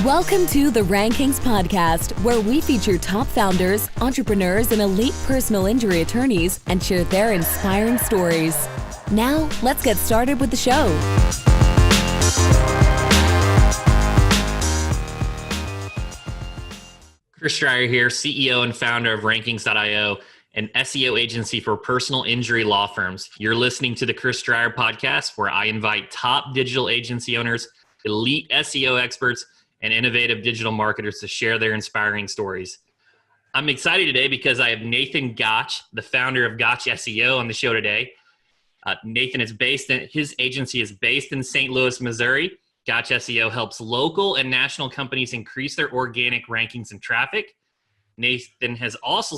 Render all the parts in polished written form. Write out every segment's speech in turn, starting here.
Welcome to the Rankings Podcast, where we feature top founders, entrepreneurs, and elite personal injury attorneys and share their inspiring stories. Now, let's get started with the show. Chris Dreyer here, CEO and founder of Rankings.io, an SEO agency for personal injury law firms. You're listening to the Chris Dreyer Podcast, where I invite top digital agency owners, elite SEO experts, and innovative digital marketers to share their inspiring stories. I'm excited today because I have Nathan Gotch, the founder of Gotch SEO, on the show today. Nathan his agency is based in St. Louis, Missouri. Gotch SEO helps local and national companies increase their organic rankings and traffic. Nathan has also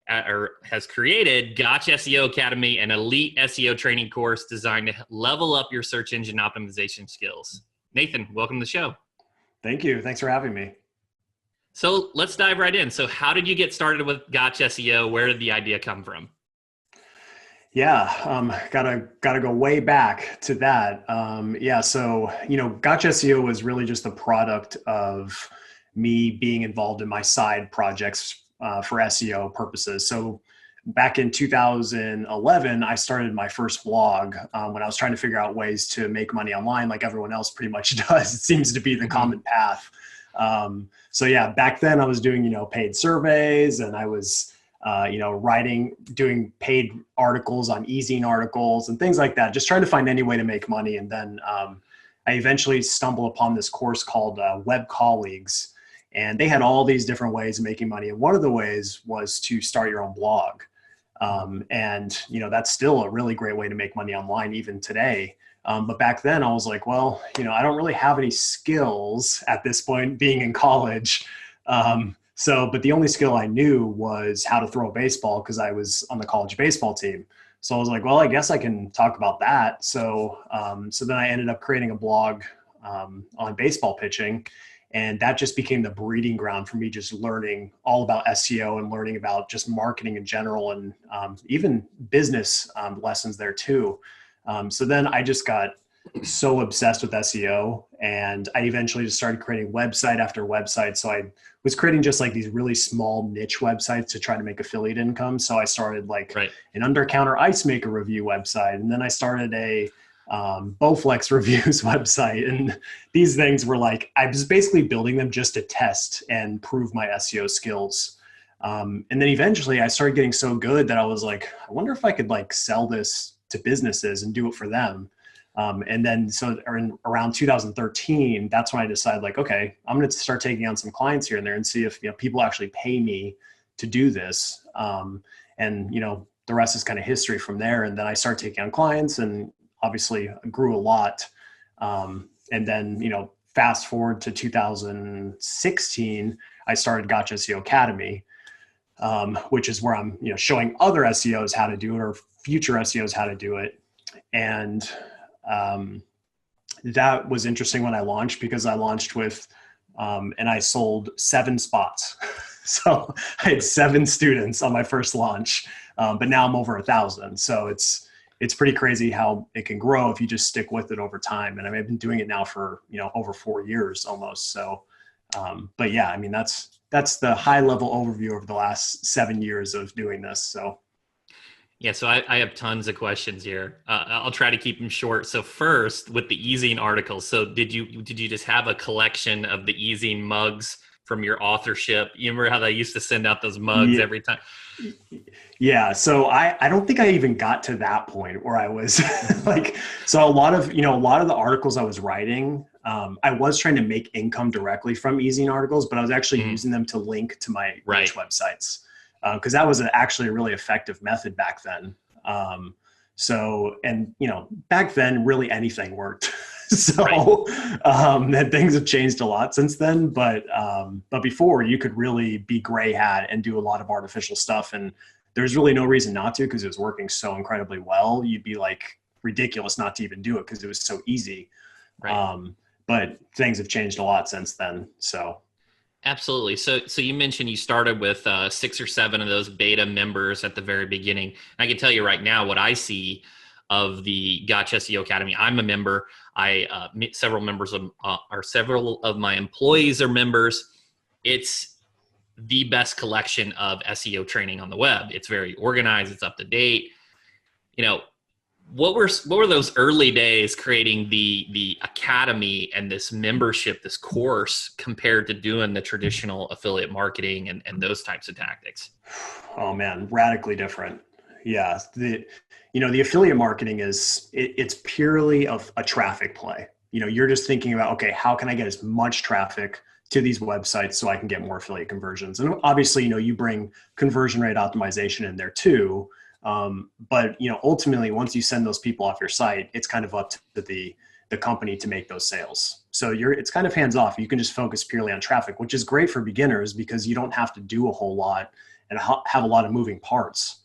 has created Gotch SEO Academy, an elite SEO training course designed to level up your search engine optimization skills. Nathan, welcome to the show. Thank you. Thanks for having me. So let's dive right in. So how did you get started with Gotch SEO? Where did the idea come from? Yeah, gotta go way back to that. So Gotch SEO was really just the product of me being involved in my side projects for SEO purposes. So back in 2011, I started my first blog when I was trying to figure out ways to make money online, like everyone else pretty much does. It seems to be the common path. Back then I was doing paid surveys, and I was doing paid articles on e-zine articles and things like that, just trying to find any way to make money. And then I eventually stumbled upon this course called Web Colleagues, and they had all these different ways of making money. And one of the ways was to start your own blog. That's still a really great way to make money online even today. But back then I was like, I don't really have any skills at this point being in college. But the only skill I knew was how to throw a baseball because I was on the college baseball team. So I was like, I guess I can talk about that. So then I ended up creating a blog on baseball pitching, and that just became the breeding ground for me, just learning all about SEO and learning about just marketing in general, and even business lessons there too. So then I just got so obsessed with SEO, and I eventually just started creating website after website. So I was creating just like these really small niche websites to try to make affiliate income. So I started an under-counter ice maker review website, and then I started a Bowflex reviews website. And these things were I was basically building them just to test and prove my SEO skills. And then eventually I started getting so good that I was like, I wonder if I could sell this to businesses and do it for them. Around 2013, that's when I decided okay, I'm going to start taking on some clients here and there and see if people actually pay me to do this. The rest is kind of history from there. And then I started taking on clients, and obviously grew a lot. Fast forward to 2016, I started Gotch SEO Academy, which is where I'm showing other SEOs how to do it, or future SEOs how to do it. And that was interesting when I launched, because I launched with, and I sold 7 spots. So I had 7 students on my first launch, but now I'm over 1,000. So it's pretty crazy how it can grow if you just stick with it over time. And I've been doing it now for, over 4 years almost. So, that's the high level overview of the last 7 years of doing this. So. Yeah, so I have tons of questions here. I'll try to keep them short. So first, with the e-zine articles, so did you just have a collection of the e-zine mugs from your authorship? You remember how they used to send out those mugs every time? Yeah, so I don't think I even got to that point where I was so a lot of the articles I was writing, I was trying to make income directly from e-zine articles, but I was actually using them to link to my niche websites. Because that was actually a really effective method back then. Back then, really anything worked. And things have changed a lot since then. But before, you could really be gray hat and do a lot of artificial stuff. And there's really no reason not to, because it was working so incredibly well. You'd be ridiculous not to even do it because it was so easy. Right. But things have changed a lot since then. So. Absolutely. So you mentioned you started with 6 or 7 of those beta members at the very beginning. I can tell you right now what I see of the Gotch SEO Academy. I'm a member. Several of my employees are members. It's the best collection of SEO training on the web. It's very organized. It's up to date. What were those early days creating the academy and this membership, this course, compared to doing the traditional affiliate marketing and those types of tactics? Oh man, radically different. Yeah. The affiliate marketing it's purely a traffic play. You're just thinking about, okay, how can I get as much traffic to these websites so I can get more affiliate conversions? And obviously, you bring conversion rate optimization in there too. But ultimately, once you send those people off your site, it's kind of up to the company to make those sales. So it's kind of hands off. You can just focus purely on traffic, which is great for beginners because you don't have to do a whole lot and have a lot of moving parts.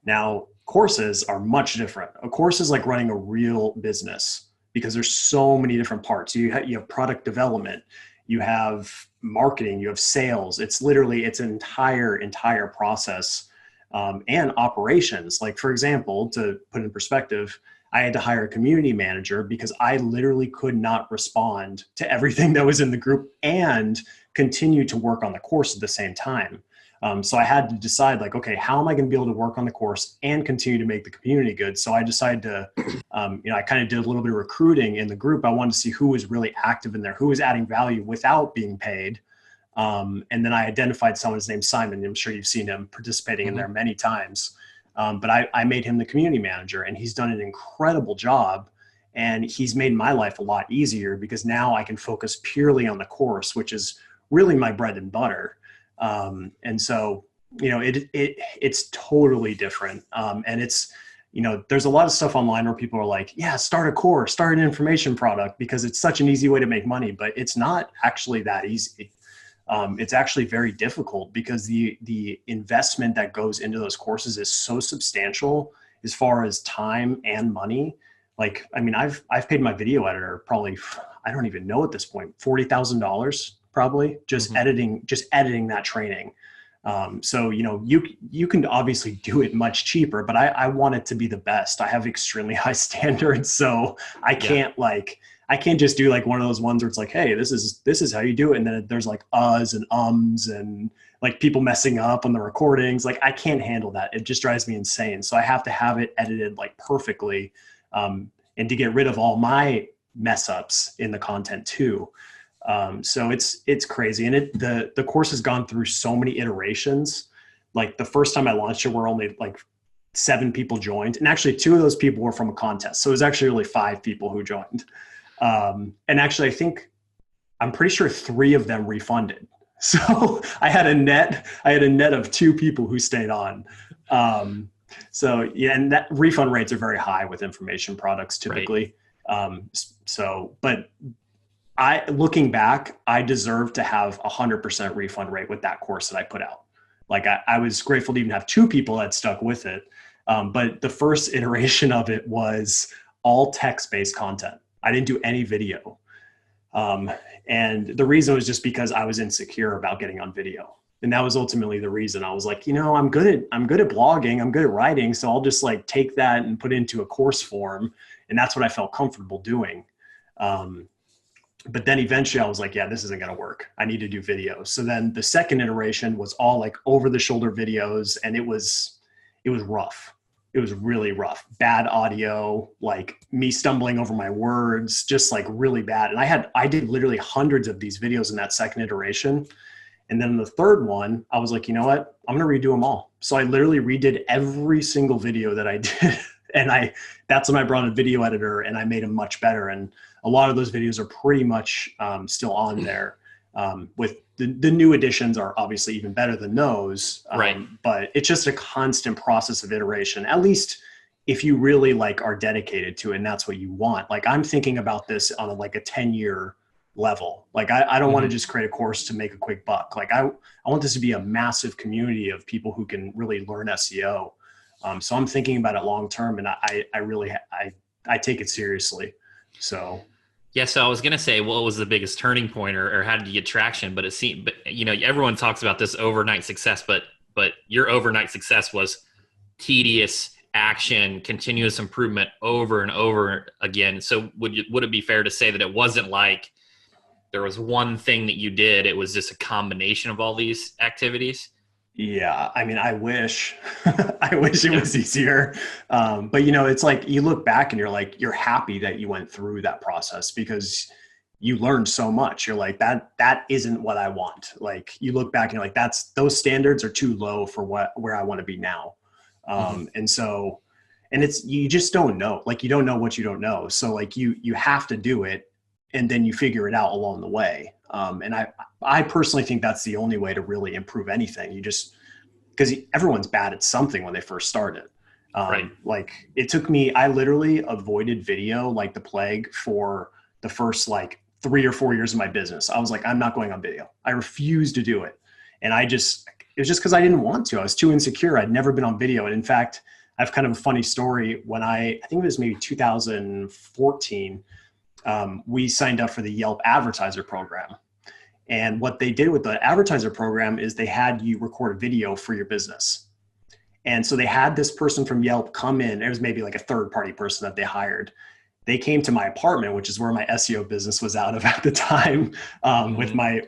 Now, courses are much different. A course is like running a real business because there's so many different parts. You have product development, you have marketing, you have sales. It's literally an entire process. And operations. Like, for example, to put in perspective, I had to hire a community manager because I literally could not respond to everything that was in the group and continue to work on the course at the same time. So I had to decide, like, okay, how am I going to be able to work on the course and continue to make the community good? So I decided to, I kind of did a little bit of recruiting in the group. I wanted to see who was really active in there, who was adding value without being paid. And then I identified someone's named Simon. I'm sure you've seen him participating in there many times. But I made him the community manager, and he's done an incredible job. And he's made my life a lot easier because now I can focus purely on the course, which is really my bread and butter. And so, it's totally different. And it's, there's a lot of stuff online where people are like, yeah, start a course, start an information product because it's such an easy way to make money, but it's not actually that easy. It's actually very difficult because the investment that goes into those courses is so substantial as far as time and money. Like, I mean, I've paid my video editor probably, I don't even know at this point, $40,000 probably just editing that training. So, you can obviously do it much cheaper, but I want it to be the best. I have extremely high standards. So I can't just do like one of those ones where it's like, hey, this is how you do it. And then there's like uhs and ums and like people messing up on the recordings. Like, I can't handle that. It just drives me insane. So I have to have it edited like perfectly, and to get rid of all my mess ups in the content too. So it's crazy. And the course has gone through so many iterations. Like, the first time I launched it, were only like 7 people joined. And actually 2 of those people were from a contest. So it was actually only 5 people who joined. And actually, I'm pretty sure 3 of them refunded. So I had a net of 2 people who stayed on. So yeah, and that refund rates are very high with information products typically. Right. But looking back, I deserve to have 100% refund rate with that course that I put out. Like, I was grateful to even have 2 people that stuck with it. But the first iteration of it was all text-based content. I didn't do any video. And the reason was just because I was insecure about getting on video. And that was ultimately the reason. I was like, I'm good at blogging, I'm good at writing. So I'll just like take that and put it into a course form. And that's what I felt comfortable doing. But then eventually I was like, yeah, this isn't going to work. I need to do video. So then the second iteration was all like over the shoulder videos. And it was rough. It was really rough. Bad audio, like me stumbling over my words, just like really bad. And I did literally hundreds of these videos in that second iteration. And then the third one, I was like, you know what? I'm going to redo them all. So I literally redid every single video that I did. And that's when I brought a video editor and I made them much better. And a lot of those videos are pretty much still on there. With the new editions are obviously even better than those. Right. But it's just a constant process of iteration, at least if you really like are dedicated to it and that's what you want. Like, I'm thinking about this on a 10-year level. Like, I don't want to just create a course to make a quick buck. Like, I want this to be a massive community of people who can really learn SEO. So I'm thinking about it long-term, and I take it seriously. So. Yeah. So I was going to say, what was the biggest turning point or how did you get traction? But it seemed, everyone talks about this overnight success, but your overnight success was tedious action, continuous improvement over and over again. So would it be fair to say that it wasn't like there was one thing that you did, it was just a combination of all these activities? Yeah, I mean, I wish, I wish it was easier. But it's like you look back and you're like, you're happy that you went through that process because you learned so much. You're like, that isn't what I want. Like you look back and you're like, those standards are too low for where I want to be now. And it's, you just don't know, like, you don't know what you don't know. So like you have to do it and then you figure it out along the way. And I personally think that's the only way to really improve anything. You just, because everyone's bad at something when they first started. Right. Like it took me, I literally avoided video like the plague for the first like 3 or 4 years of my business. I was like, I'm not going on video. I refused to do it. And it was just because I didn't want to. I was too insecure. I'd never been on video. And in fact, I have kind of a funny story. When I think it was maybe 2014, we signed up for the Yelp advertiser program. And what they did with the advertiser program is they had you record a video for your business. And so they had this person from Yelp come in. It was maybe like a third party person that they hired. They came to my apartment, which is where my SEO business was out of at the time, with my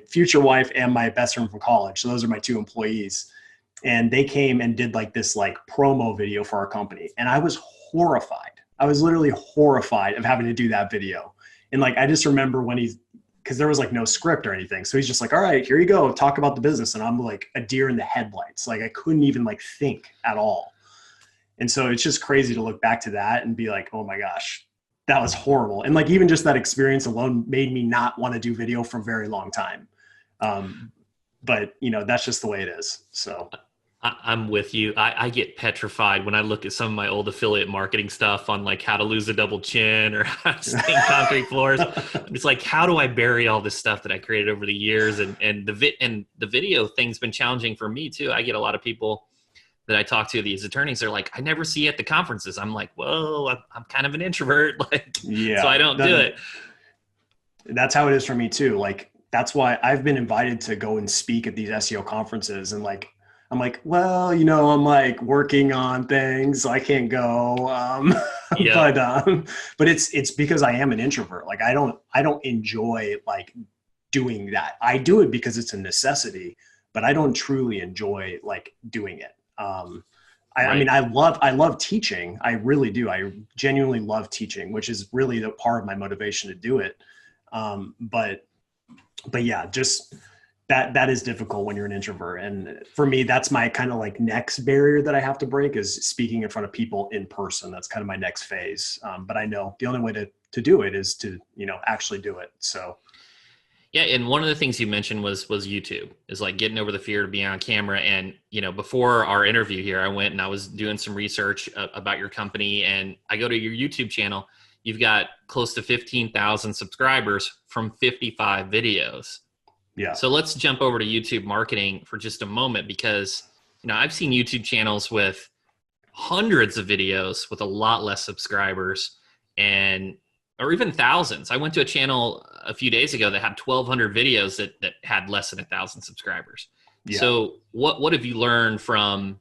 future wife and my best friend from college. So those are my 2 employees. And they came and did like this like promo video for our company. And I was horrified. I was literally horrified of having to do that video. And like, I just remember when because there was like no script or anything. So he's just like, all right, here you go. Talk about the business. And I'm like a deer in the headlights. Like I couldn't even like think at all. And so it's just crazy to look back to that and be like, oh my gosh, that was horrible. And like, even just that experience alone made me not want to do video for a very long time. But that's just the way it is. So I'm with you. I get petrified when I look at some of my old affiliate marketing stuff on like how to lose a double chin or how to stain concrete floors. It's like, how do I bury all this stuff that I created over the years? And the video thing's been challenging for me too. I get a lot of people that I talk to, these attorneys, they're like, I never see you at the conferences. I'm like, whoa, I'm kind of an introvert. Like, yeah, so I don't do it. That's how it is for me too. Like, that's why I've been invited to go and speak at these SEO conferences. And like, I'm like, well, I'm like working on things, so I can't go. But it's because I am an introvert. Like I don't enjoy like doing that. I do it because it's a necessity, but I don't truly enjoy like doing it. I mean, I love teaching. I really do. I genuinely love teaching, which is really the part of my motivation to do it. But yeah, just that is difficult when you're an introvert. And for me, that's my kind of like next barrier that I have to break is speaking in front of people in person. That's kind of my next phase. But I know the only way to do it is to, actually do it. So. Yeah. And one of the things you mentioned was YouTube, is like getting over the fear to be on camera. And, before our interview here, I went and I was doing some research about your company, and I go to your YouTube channel. You've got close to 15,000 subscribers from 55 videos. Yeah. So let's jump over to YouTube marketing for just a moment, because, I've seen YouTube channels with hundreds of videos with a lot less subscribers or even thousands. I went to a channel a few days ago that had 1,200 videos that had less than 1,000 subscribers. Yeah. So what have you learned from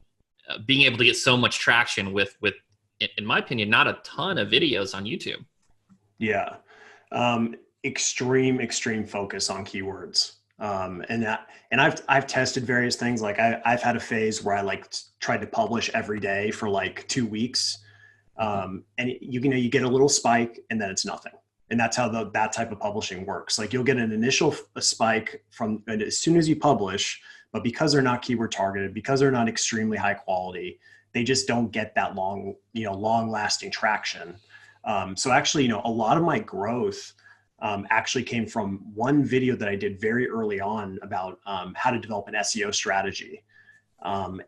being able to get so much traction with, in my opinion, not a ton of videos on YouTube? Yeah. Extreme focus on keywords. And I've tested various things. Like I've had a phase where I like tried to publish every day for like 2 weeks. And you get a little spike and then it's nothing. And that's how that type of publishing works. Like you'll get an initial spike and as soon as you publish, but because they're not keyword targeted, because they're not extremely high quality, they just don't get that long lasting traction. So actually, a lot of my growth actually came from one video that I did very early on about how to develop an SEO strategy.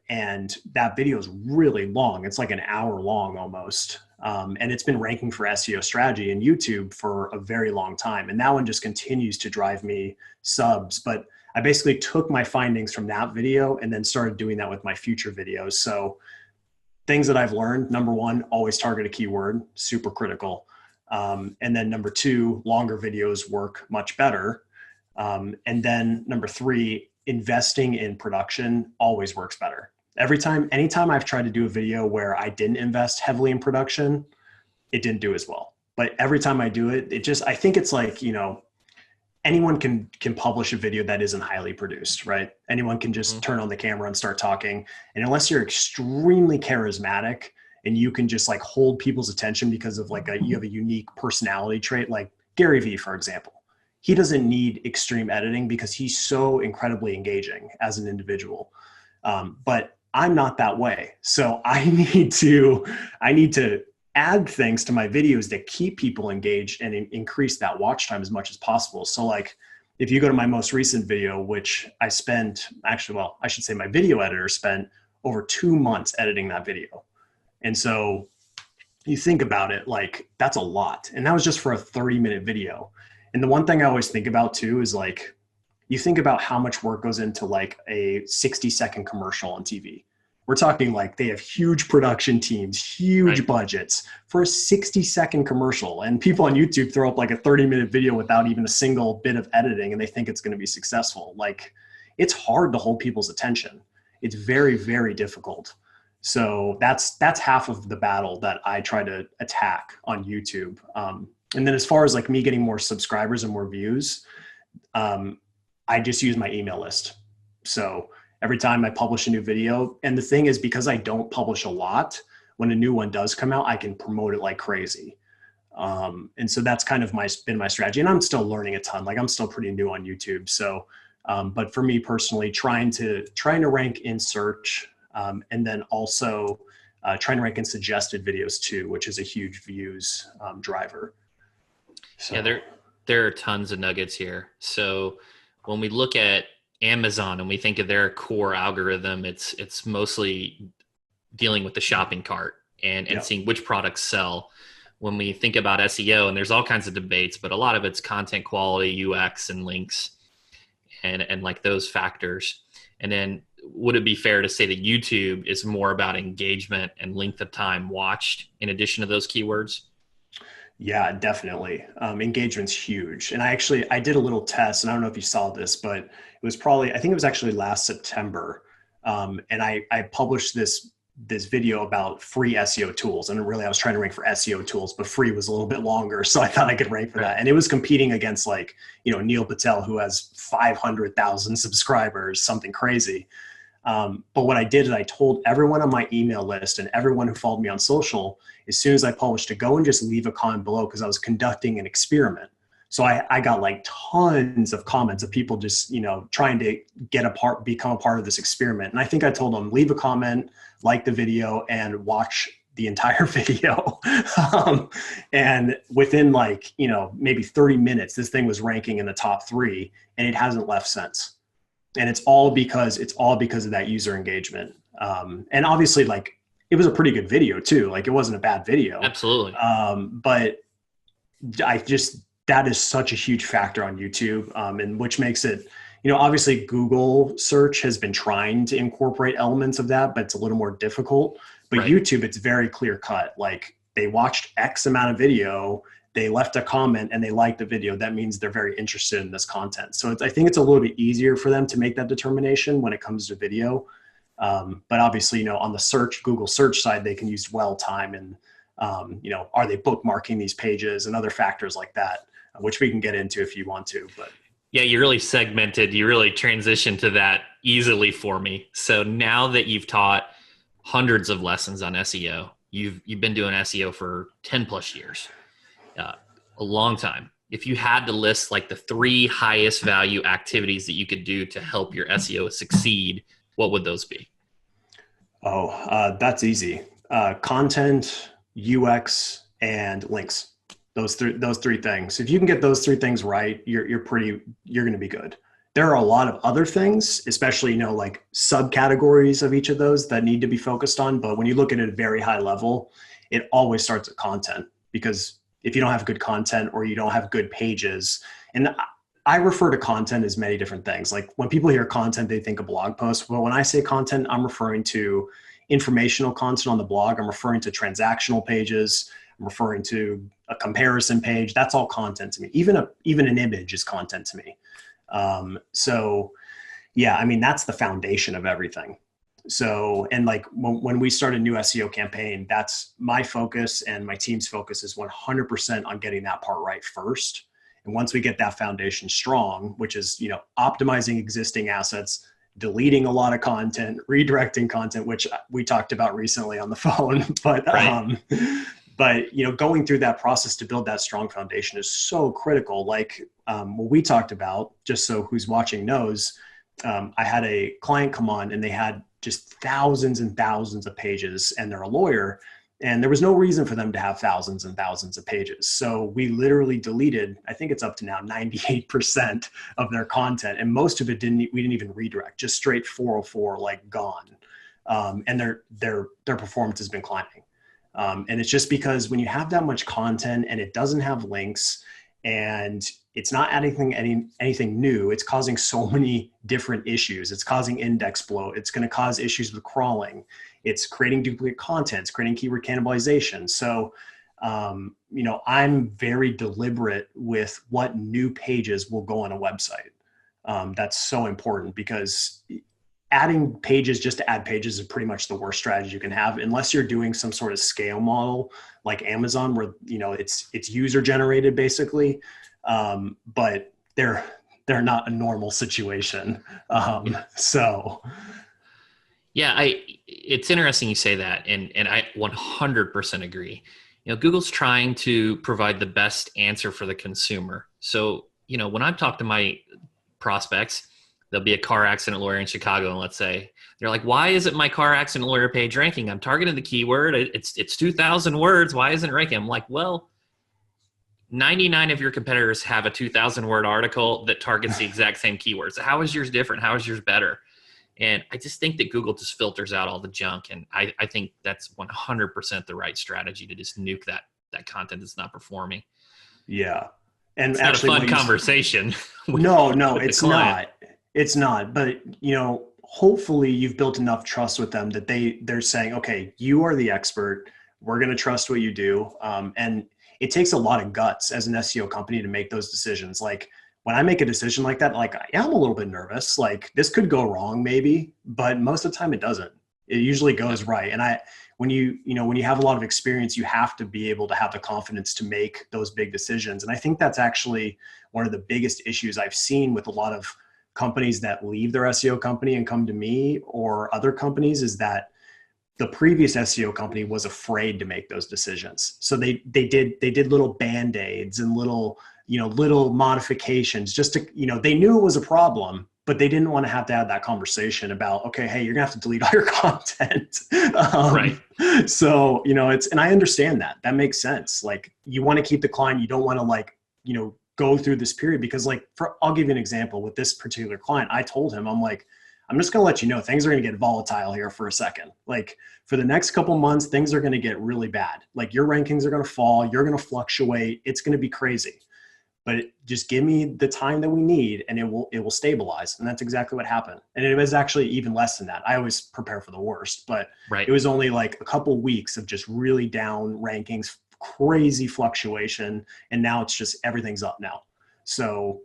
And that video is really long. It's like an hour long almost. And it's been ranking for SEO strategy in YouTube for a very long time. And that one just continues to drive me subs. But I basically took my findings from that video and then started doing that with my future videos. So things that I've learned, number one, always target a keyword, super critical. And then number two, longer videos work much better. And then number three, investing in production always works better. Anytime I've tried to do a video where I didn't invest heavily in production, it didn't do as well. But every time I do it, I think it's like, anyone can publish a video that isn't highly produced, right? Anyone can just turn on the camera and start talking. And unless you're extremely charismatic and you can just like hold people's attention because of you have a unique personality trait, like Gary Vee, for example, he doesn't need extreme editing because he's so incredibly engaging as an individual. But I'm not that way. So I need to add things to my videos that keep people engaged and increase that watch time as much as possible. So like if you go to my most recent video, which I spent I should say my video editor spent over 2 months editing that video. And so you think about it, like that's a lot. And that was just for a 30-minute video. And the one thing I always think about too is like, you think about how much work goes into like a 60-second commercial on TV. We're talking like they have huge production teams, huge budgets for a 60-second commercial. And people on YouTube throw up like a 30-minute video without even a single bit of editing and they think it's going to be successful. Like it's hard to hold people's attention. It's very, very difficult. So that's half of the battle that I try to attack on YouTube. And then as far as like me getting more subscribers and more views, I just use my email list. So every time I publish a new video, and the thing is, because I don't publish a lot, when a new one does come out, I can promote it like crazy. And so that's kind of been my strategy. And I'm still learning a ton. Like I'm still pretty new on YouTube. So, but for me personally, trying to rank in search, and then also trying to rank in suggested videos too, which is a huge views driver. So. Yeah, there are tons of nuggets here. So when we look at Amazon and we think of their core algorithm, it's mostly dealing with the shopping cart and seeing which products sell. When we think about SEO, and there's all kinds of debates, but a lot of it's content quality, UX, and links, and like those factors. And then would it be fair to say that YouTube is more about engagement and length of time watched in addition to those keywords? Yeah, definitely. Engagement's huge. And I did a little test, and I don't know if you saw this, but it was I think it was actually last September. And I published this video about free SEO tools. And really I was trying to rank for SEO tools, but free was a little bit longer. So I thought I could rank for that. And it was competing against like, Neil Patel, who has 500,000 subscribers, something crazy. But what I did is I told everyone on my email list and everyone who followed me on social, as soon as I published, to go and just leave a comment below because I was conducting an experiment. So I got like tons of comments of people just, trying to become a part of this experiment. And I think I told them, leave a comment, like the video, and watch the entire video. And within like, maybe 30 minutes, this thing was ranking in the top 3 and it hasn't left since. And it's all because of that user engagement. And obviously like it was a pretty good video too. Like it wasn't a bad video. Absolutely. But that is such a huge factor on YouTube. And which makes it, obviously Google search has been trying to incorporate elements of that, but it's a little more difficult. But YouTube, it's very clear cut. Like they watched X amount of video, they left a comment, and they liked the video. That means they're very interested in this content. So I think it's a little bit easier for them to make that determination when it comes to video. But obviously, on the Google search side, they can use dwell time and, are they bookmarking these pages and other factors like that, which we can get into if you want to. But yeah, you really segmented, you really transitioned to that easily for me. So now that you've taught hundreds of lessons on SEO, you've been doing SEO for 10 plus years. A long time. If you had to list like the 3 highest value activities that you could do to help your SEO succeed, what would those be? That's easy. Content, UX, and links. Those three things. If you can get those 3 things right, you're going to be good. There are a lot of other things, especially, like subcategories of each of those that need to be focused on. But when you look at it at a very high level, it always starts at content, because if you don't have good content or you don't have good pages, and I refer to content as many different things. Like when people hear content, they think of blog posts. But when I say content, I'm referring to informational content on the blog. I'm referring to transactional pages. I'm referring to a comparison page. That's all content to me. Even an image is content to me. So yeah, I mean, that's the foundation of everything. So, and like when we start a new SEO campaign, that's my focus, and my team's focus is 100% on getting that part right first. And once we get that foundation strong, which is, optimizing existing assets, deleting a lot of content, redirecting content, which we talked about recently on the phone, but, right. Going through that process to build that strong foundation is so critical. Like what we talked about, just so who's watching knows, I had a client come on and they had just thousands and thousands of pages, and they're a lawyer, and there was no reason for them to have thousands and thousands of pages. So we literally deleted, I think it's up to now 98% of their content. And most of it we didn't even redirect, just straight 404, like gone. And their performance has been climbing. And it's just because when you have that much content and it doesn't have links and it's not adding anything new, it's causing so many different issues. It's causing index bloat. It's going to cause issues with crawling. It's creating duplicate content. It's creating keyword cannibalization. So, I'm very deliberate with what new pages will go on a website. That's so important, because adding pages just to add pages is pretty much the worst strategy you can have, unless you're doing some sort of scale model like Amazon, where it's user generated basically, but they're not a normal situation. So Yeah, it's interesting you say that, and I 100% agree. Google's trying to provide the best answer for the consumer. So, when I talk to my prospects, there'll be a car accident lawyer in Chicago, and let's say they're like, "Why isn't my car accident lawyer page ranking? I'm targeting the keyword. It's 2,000 words. Why isn't it ranking?" I'm like, well, 99 of your competitors have a 2,000 word article that targets the exact same keywords. How is yours different? How is yours better? And I just think that Google just filters out all the junk. And I think that's 100% the right strategy, to just nuke that content that's not performing. Yeah. And it's actually, not a fun conversation. No, it's not. It's not. But, hopefully you've built enough trust with them that they're saying, okay, you are the expert. We're going to trust what you do. And it takes a lot of guts as an SEO company to make those decisions. Like when I make a decision like that, like I'm a little bit nervous, like this could go wrong maybe, but most of the time it doesn't. It usually goes right. And when you have a lot of experience, you have to be able to have the confidence to make those big decisions. And I think that's actually one of the biggest issues I've seen with a lot of companies that leave their SEO company and come to me or other companies, is that the previous SEO company was afraid to make those decisions. So they did little Band-Aids and little modifications just to, they knew it was a problem, but they didn't want to have that conversation about, okay, hey, you're gonna have to delete all your content. Right. So, and I understand that makes sense. Like you want to keep the client, you don't want to go through this period, because I'll give you an example with this particular client. I told him, I'm like, I'm just going to let you know things are going to get volatile here for a second. Like for the next couple months, things are going to get really bad. Like your rankings are going to fall. You're going to fluctuate. It's going to be crazy, but just give me the time that we need and it will stabilize. And that's exactly what happened. And it was actually even less than that. I always prepare for the worst, but It was only like a couple weeks of just really down rankings, crazy fluctuation. And now it's just, everything's up now. So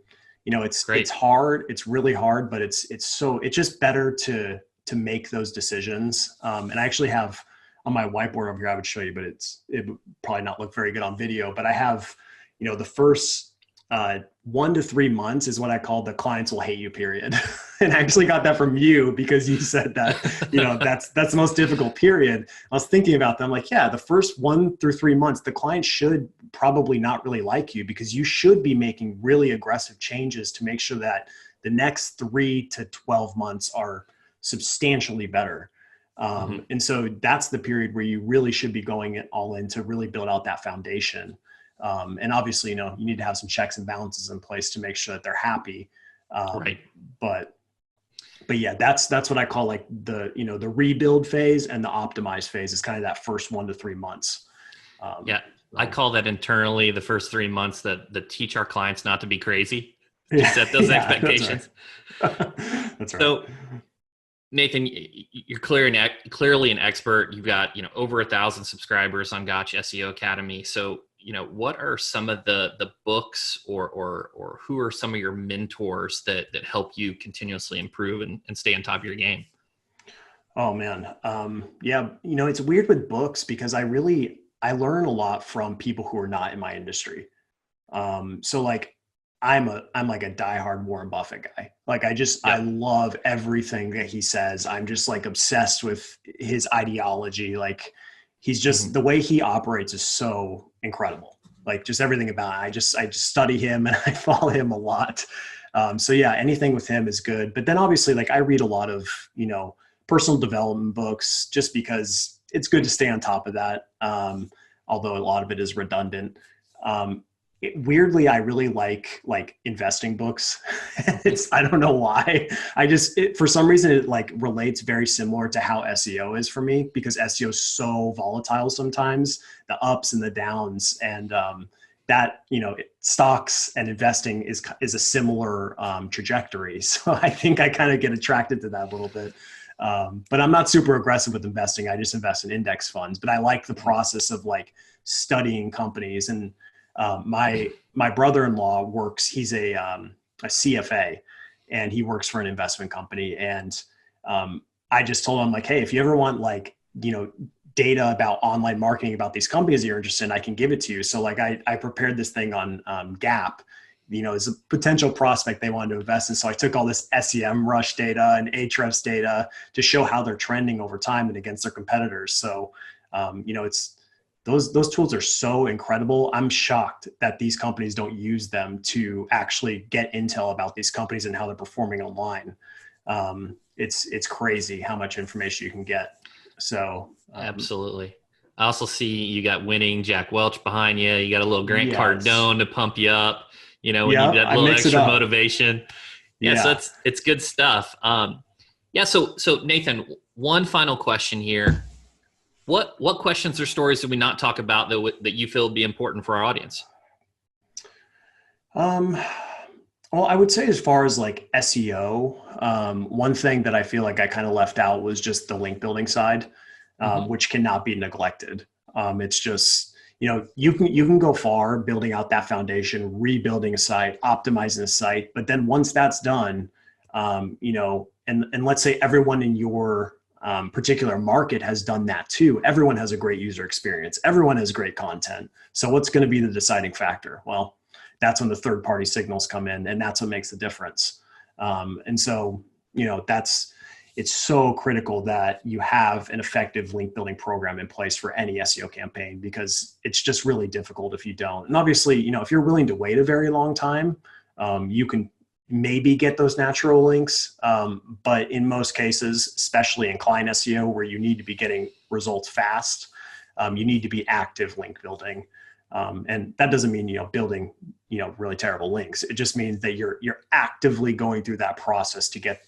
it's hard. It's really hard, but it's just better to make those decisions. And I actually have on my whiteboard over here, I would show you, but it would probably not look very good on video, but I have, the first 1 to 3 months is what I call the clients will hate you period. And I actually got that from you because you said that, that's the most difficult period. I was thinking about them like, yeah, the first 1 through 3 months, the client should probably not really like you, because you should be making really aggressive changes to make sure that the next 3 to 12 months are substantially better. And so that's the period where you really should be going all in to really build out that foundation. And obviously, you need to have some checks and balances in place to make sure that they're happy. But yeah, that's what I call like the rebuild phase, and the optimize phase is kind of that first 1 to 3 months. I call that internally the first 3 months that teach our clients not to be crazy, to set those expectations. That's right. That's right. So Nathan, you're clearly an expert. You've got, over 1,000 subscribers on Gotch SEO Academy. So, what are some of the books or who are some of your mentors that help you continuously improve and stay on top of your game? Oh man. Yeah, it's weird with books because I learn a lot from people who are not in my industry. So like I'm like a diehard Warren Buffett guy. Like I Yep. love everything that he says. I'm just like obsessed with his ideology. Like he's just, Mhm. the way he operates is so incredible. Like just everything about it. I just study him and I follow him a lot. So yeah, anything with him is good. But then obviously like I read a lot of, personal development books just because it's good to stay on top of that. Although a lot of it is redundant. Um, Weirdly, I really like investing books. I don't know why. For some reason it like relates very similar to how SEO is for me, because SEO is so volatile sometimes, the ups and the downs, and that stocks and investing is a similar trajectory. So I think I kind of get attracted to that a little bit. But I'm not super aggressive with investing. I just invest in index funds. But I like the process of like studying companies. And my brother-in-law works. He's a CFA, and he works for an investment company. And I just told him like, hey, if you ever want like data about online marketing about these companies that you're interested in, I can give it to you. So like I prepared this thing on Gap. As a potential prospect they wanted to invest in. So I took all this SEM rush data and Ahrefs data to show how they're trending over time and against their competitors. So it's those tools are so incredible. I'm shocked that these companies don't use them to actually get intel about these companies and how they're performing online. It's crazy how much information you can get. So Absolutely. I also see you got winning Jack Welch behind you. You got a little Grant yes, Cardone to pump you up, when you yeah, need that I little mix it extra up. motivation. Yeah, so Yeah. it's good stuff. Yeah, so Nathan, one final question here. What questions or stories did we not talk about that you feel would be important for our audience? Um, well, I would say as far as like SEO, one thing that I feel like I kind of left out was just the link building side, Hmm. which cannot be neglected. It's just, you can go far building out that foundation, rebuilding a site, optimizing a site, but then once that's done, and let's say everyone in your particular market has done that too. Everyone has a great user experience. Everyone has great content. So what's going to be the deciding factor? Well, that's when the third party signals come in, and that's what makes the difference. And so, it's so critical that you have an effective link building program in place for any SEO campaign, because it's just really difficult if you don't. And obviously, if you're willing to wait a very long time, you can maybe get those natural links. But in most cases, especially in client SEO where you need to be getting results fast, you need to be active link building. And that doesn't mean, building, really terrible links. It just means that you're actively going through that process to get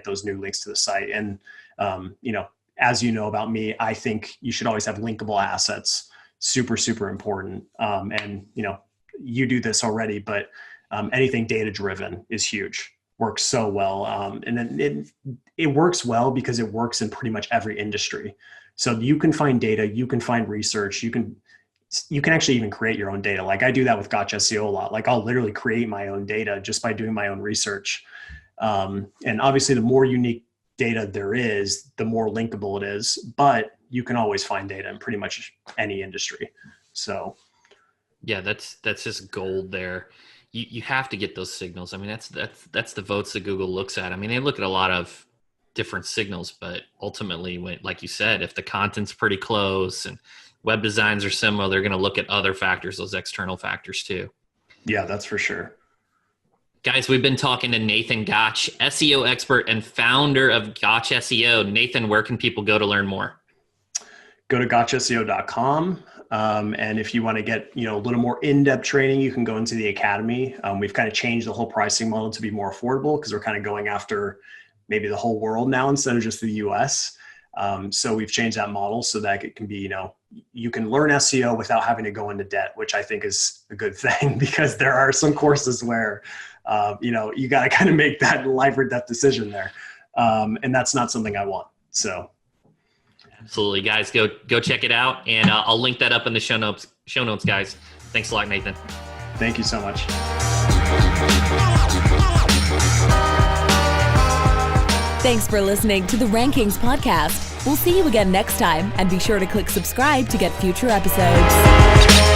those new links to the site. And, as you know about me, I think you should always have linkable assets. Super, super important. And, you do this already, but anything data driven is huge. Works so well. And then it works well because it works in pretty much every industry. So you can find data, you can find research, you can actually even create your own data. Like I do that with Gotch SEO a lot. Like I'll literally create my own data just by doing my own research. And obviously the more unique data there is, the more linkable it is, but you can always find data in pretty much any industry. So Yeah, that's just gold there. You have to get those signals. I mean, that's the votes that Google looks at. I mean, they look at a lot of different signals, but ultimately, when, like you said, if the content's pretty close and web designs are similar, they're going to look at other factors, those external factors too. yeah, that's for sure. Guys, we've been talking to Nathan Gotch, SEO expert and founder of Gotch SEO. Nathan, where can people go to learn more? Go to GotchSEO.com. And if you want to get, a little more in-depth training, you can go into the academy. We've kind of changed the whole pricing model to be more affordable because we're kind of going after maybe the whole world now instead of just the US. So we've changed that model so that it can be, you can learn SEO without having to go into debt, which I think is a good thing, because there are some courses where, you got to kind of make that life or death decision there. And that's not something I want. So. Absolutely, guys, go check it out, and I'll link that up in the show notes. Guys. Thanks a lot, Nathan. Thank you so much. Thanks for listening to the Rankings Podcast. We'll see you again next time, and be sure to click subscribe to get future episodes.